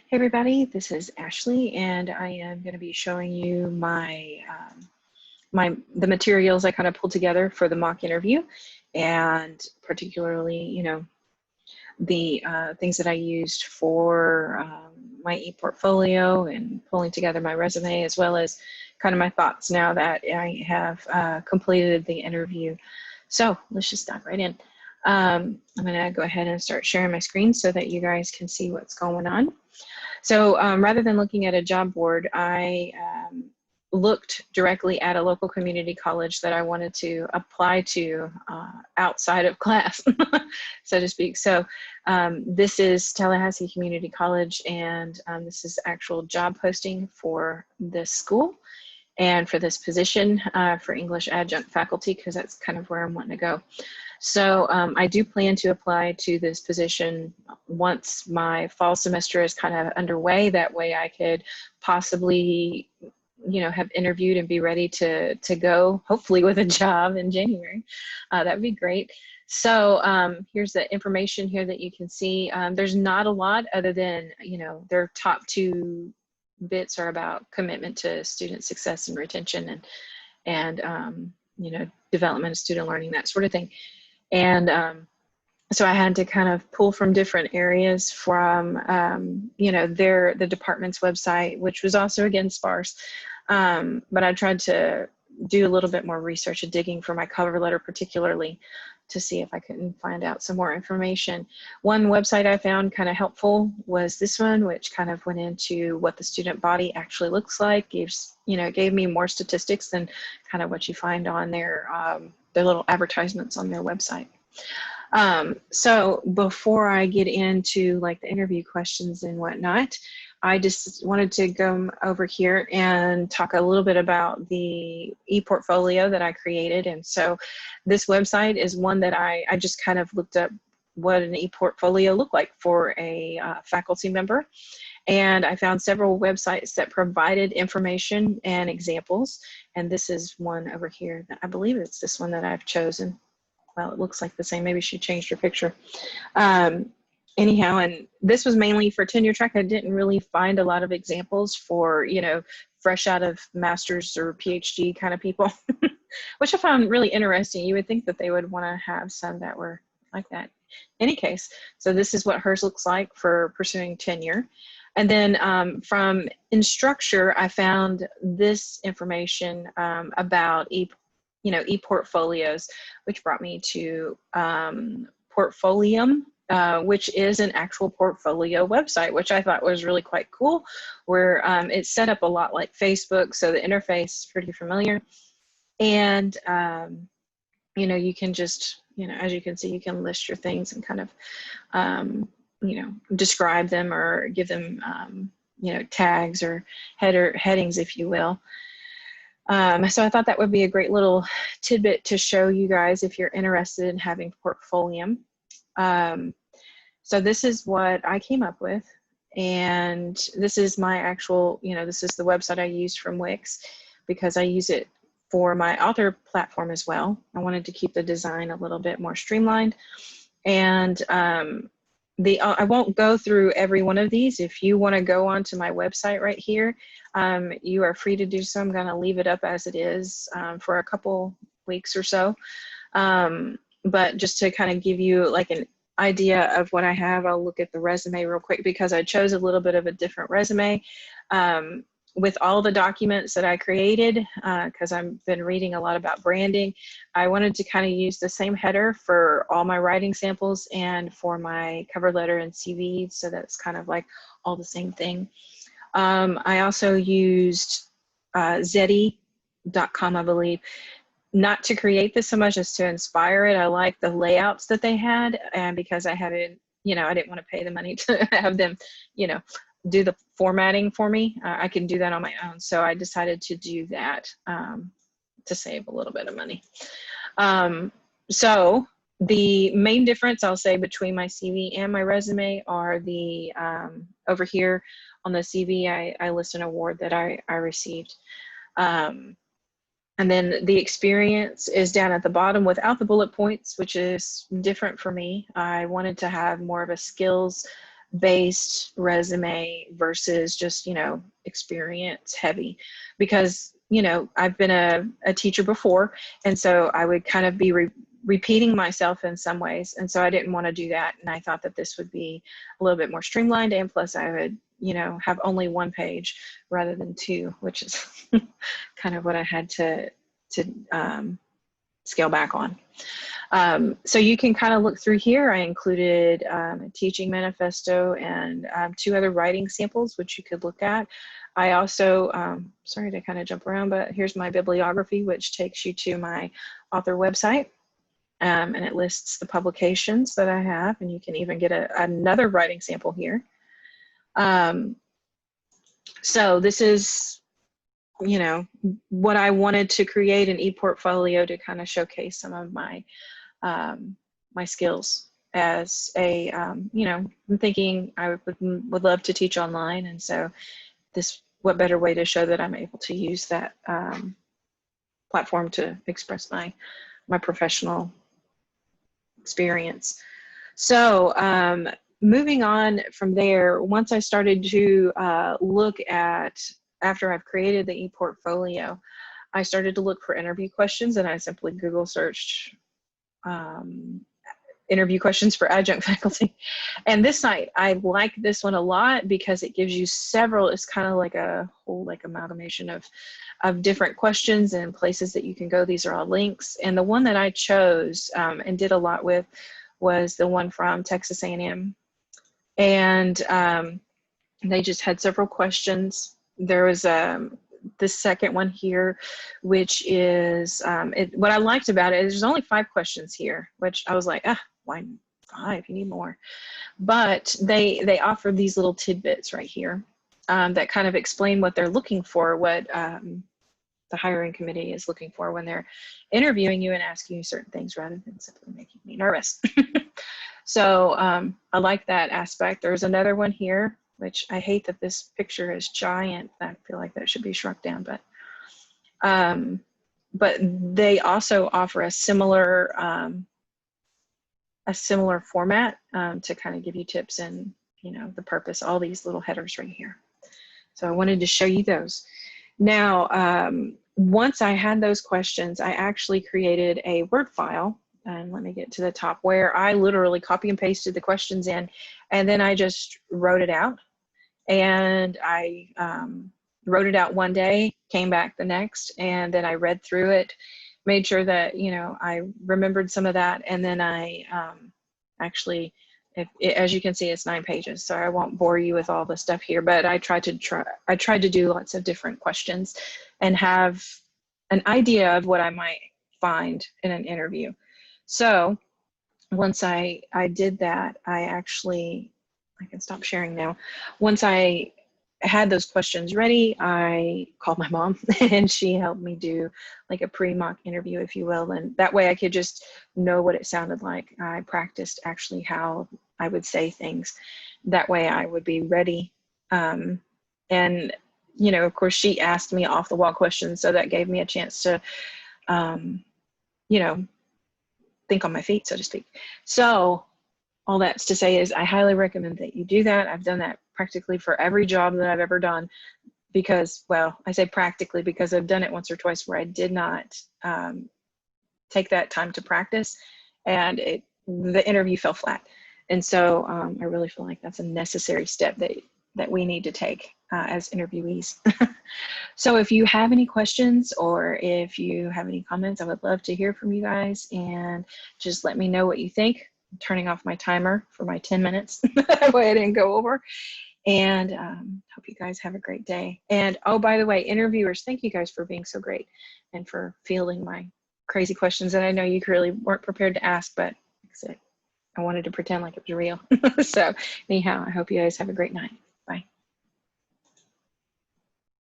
Hey everybody, this is Ashley, and I am going to be showing you the materials I kind of pulled together for the mock interview, and particularly, the things that I used for my e-portfolio and pulling together my resume, as well as kind of my thoughts now that I have completed the interview. So let's just dive right in. I'm going to go ahead and start sharing my screen so that you guys can see what's going on. So rather than looking at a job board, I looked directly at a local community college that I wanted to apply to outside of class, so to speak. So this is Tallahassee Community College, and this is actual job posting for this school and for this position for English adjunct faculty, because that's kind of where I'm wanting to go. So I do plan to apply to this position once my fall semester is kind of underway. That way I could possibly, have interviewed and be ready to go, hopefully with a job in January. That would be great. So here's the information here that you can see. There's not a lot other than, their top two bits are about commitment to student success and retention and development of student learning, that sort of thing. And so I had to kind of pull from different areas from, the department's website, which was also, again, sparse. But I tried to do a little bit more research and digging for my cover letter, particularly, to see if I couldn't find out some more information. One website I found kind of helpful was this one, which kind of went into what the student body actually looks like. It gave me more statistics than kind of what you find on their little advertisements on their website. So before I get into like the interview questions and whatnot, I just wanted to go over here and talk a little bit about the e-portfolio that I created. And so this website is one that I just kind of looked up what an e-portfolio looked like for a faculty member. And I found several websites that provided information and examples. And this is one over here. I believe it's this one that I've chosen. Well, it looks like the same. Maybe she changed her picture. Anyhow, and this was mainly for tenure track. I didn't really find a lot of examples for, fresh out of master's or PhD kind of people, which I found really interesting. You would think that they would want to have some that were like that. In any case, so this is what hers looks like for pursuing tenure. And then from Instructure, I found this information about e-portfolios, which brought me to Portfolium, which is an actual portfolio website, which I thought was really quite cool, where it's set up a lot like Facebook, so the interface is pretty familiar. And, you can just, as you can see, you can list your things and kind of, describe them or give them, tags or headings, if you will. So I thought that would be a great little tidbit to show you guys if you're interested in having Portfolium. So this is what I came up with, and this is my actual, this is the website I used from Wix, because I use it for my author platform as well. I wanted to keep the design a little bit more streamlined, and I won't go through every one of these. If you want to go onto my website right here, you are free to do so. I'm going to leave it up as it is for a couple weeks or so. But just to kind of give you like an idea of what I have, I'll look at the resume real quick, because I chose a little bit of a different resume with all the documents that I created, because I've been reading a lot about branding. I wanted to kind of use the same header for all my writing samples and for my cover letter and CV, so that's kind of like all the same thing. I also used Zeddy.com, I believe, not to create this so much as to inspire it. I like the layouts that they had, and because I haven't, I didn't want to pay the money to have them, do the formatting for me. I can do that on my own. So I decided to do that to save a little bit of money. So the main difference, I'll say, between my CV and my resume are the, over here on the CV, I list an award that I received. And then the experience is down at the bottom without the bullet points, which is different for me. I wanted to have more of a skills based resume versus just, you know, experience heavy, because, you know, I've been a teacher before, and so I would kind of be repeating myself in some ways, and so I didn't want to do that, and I thought that this would be a little bit more streamlined, and plus I would, you know, have only one page rather than two, which is kind of what I had to scale back on. So you can kind of look through here. I included a teaching manifesto and 2 other writing samples, which you could look at. I also, sorry to kind of jump around, but here's my bibliography, which takes you to my author website. And it lists the publications that I have, and you can even get another writing sample here. So this is, you know, what I wanted to create an ePortfolio to kind of showcase some of my my skills as a, you know, I'm thinking I would love to teach online, and so what better way to show that I'm able to use that platform to express my professional experience. So moving on from there, once I started to look at, after I've created the ePortfolio, I started to look for interview questions, and I simply Google searched interview questions for adjunct faculty. And this site, I like this one a lot because it gives you several, it's kind of like a whole like amalgamation of different questions and places that you can go. These are all links. And the one that I chose and did a lot with was the one from Texas A&M. And they just had several questions. There was this second one here, which is, what I liked about it is there's only 5 questions here, which I was like, why 5? You need more. But they offer these little tidbits right here that kind of explain what they're looking for, what the hiring committee is looking for when they're interviewing you and asking you certain things rather than simply making me nervous. So I like that aspect. There's another one here, which I hate that this picture is giant. I feel like that should be shrunk down, but they also offer a similar format to kind of give you tips and, you know, the purpose, all these little headers right here. So I wanted to show you those. Now, once I had those questions, I actually created a Word file, and let me get to the top, where I literally copy and pasted the questions in, and then I just wrote it out. And I wrote it out one day, came back the next, and then I read through it, made sure that, you know, I remembered some of that, and then I actually, as you can see, it's 9 pages, so I won't bore you with all the stuff here, but I tried to do lots of different questions and have an idea of what I might find in an interview. So once I did that, I can stop sharing now. Once I had those questions ready, I called my mom and she helped me do like a pre-mock interview, if you will. And that way I could just know what it sounded like. I practiced actually how I would say things. That way I would be ready. And, you know, of course she asked me off the wall questions. So that gave me a chance to, you know, think on my feet, so to speak. So all that's to say is I highly recommend that you do that. I've done that practically for every job that I've ever done because, well, I say practically because I've done it once or twice where I did not take that time to practice and the interview fell flat. And so I really feel like that's a necessary step that we need to take as interviewees. So if you have any questions or if you have any comments, I would love to hear from you guys and just let me know what you think. I'm turning off my timer for my 10 minutes. That way I didn't go over. And hope you guys have a great day. And oh, by the way, interviewers, thank you guys for being so great and for fielding my crazy questions that I know you really weren't prepared to ask, but like I said, I wanted to pretend like it was real. So anyhow, I hope you guys have a great night.